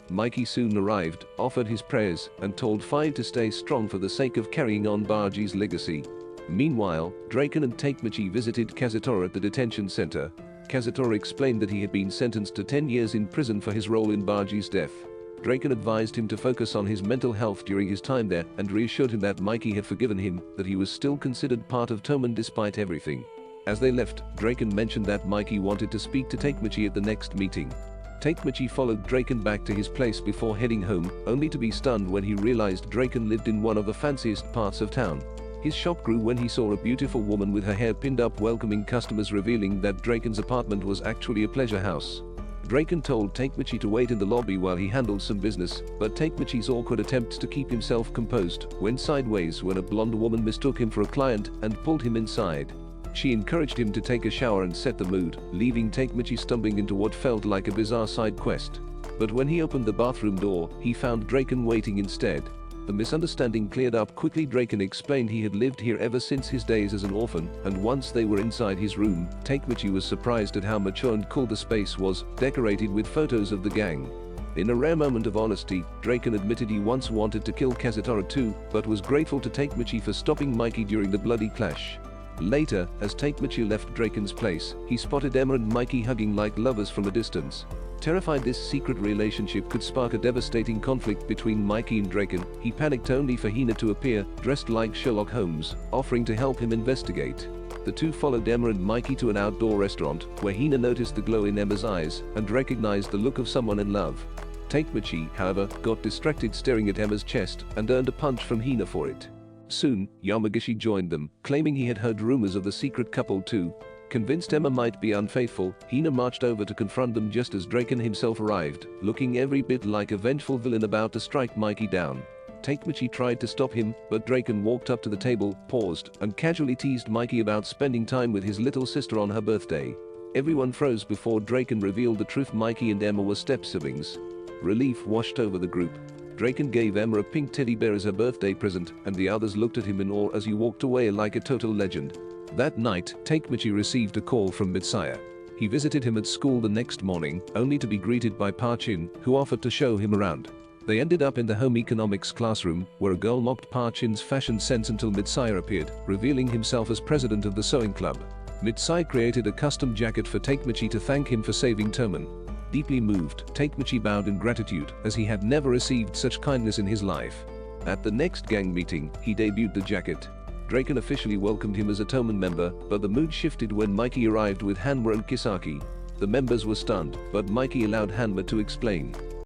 Mikey soon arrived, offered his prayers, and told Five to stay strong for the sake of carrying on Baji's legacy. Meanwhile, Draken and Takemichi visited Kazutora at the detention center. Kazutora explained that he had been sentenced to 10 years in prison for his role in Baji's death. Draken advised him to focus on his mental health during his time there, and reassured him that Mikey had forgiven him, that he was still considered part of Toman despite everything. As they left, Draken mentioned that Mikey wanted to speak to Takemichi at the next meeting. Takemichi followed Draken back to his place before heading home, only to be stunned when he realized Draken lived in one of the fanciest parts of town. His shock grew when he saw a beautiful woman with her hair pinned up welcoming customers, revealing that Draken's apartment was actually a pleasure house. Draken told Takemichi to wait in the lobby while he handled some business, but Takemichi's awkward attempts to keep himself composed went sideways when a blonde woman mistook him for a client and pulled him inside. She encouraged him to take a shower and set the mood, leaving Takemichi stumbling into what felt like a bizarre side quest. But when he opened the bathroom door, he found Draken waiting instead. The misunderstanding cleared up quickly. Draken explained he had lived here ever since his days as an orphan, and once they were inside his room, Takemichi was surprised at how mature and cool the space was, decorated with photos of the gang. In a rare moment of honesty, Draken admitted he once wanted to kill Kazutora too, but was grateful to Takemichi for stopping Mikey during the bloody clash. Later, as Takemichi left Draken's place, he spotted Emma and Mikey hugging like lovers from a distance. Terrified this secret relationship could spark a devastating conflict between Mikey and Draken, he panicked only for Hina to appear, dressed like Sherlock Holmes, offering to help him investigate. The two followed Emma and Mikey to an outdoor restaurant, where Hina noticed the glow in Emma's eyes and recognized the look of someone in love. Takemichi, however, got distracted staring at Emma's chest and earned a punch from Hina for it. Soon, Yamagishi joined them, claiming he had heard rumors of the secret couple too. Convinced Emma might be unfaithful, Hina marched over to confront them just as Draken himself arrived, looking every bit like a vengeful villain about to strike Mikey down. Takemichi tried to stop him, but Draken walked up to the table, paused, and casually teased Mikey about spending time with his little sister on her birthday. Everyone froze before Draken revealed the truth: Mikey and Emma were step-siblings. Relief washed over the group. Draken gave Emma a pink teddy bear as her birthday present, and the others looked at him in awe as he walked away like a total legend. That night, Takemichi received a call from Mitsaya. He visited him at school the next morning, only to be greeted by Parchin, who offered to show him around. They ended up in the home economics classroom, where a girl mocked Parchin's fashion sense until Mitsaya appeared, revealing himself as president of the sewing club. Mitsaya created a custom jacket for Takemichi to thank him for saving Toman. Deeply moved, Takemichi bowed in gratitude, as he had never received such kindness in his life. At the next gang meeting, he debuted the jacket. Draken officially welcomed him as a Toman member, but the mood shifted when Mikey arrived with Hanma and Kisaki. The members were stunned, but Mikey allowed Hanma to explain.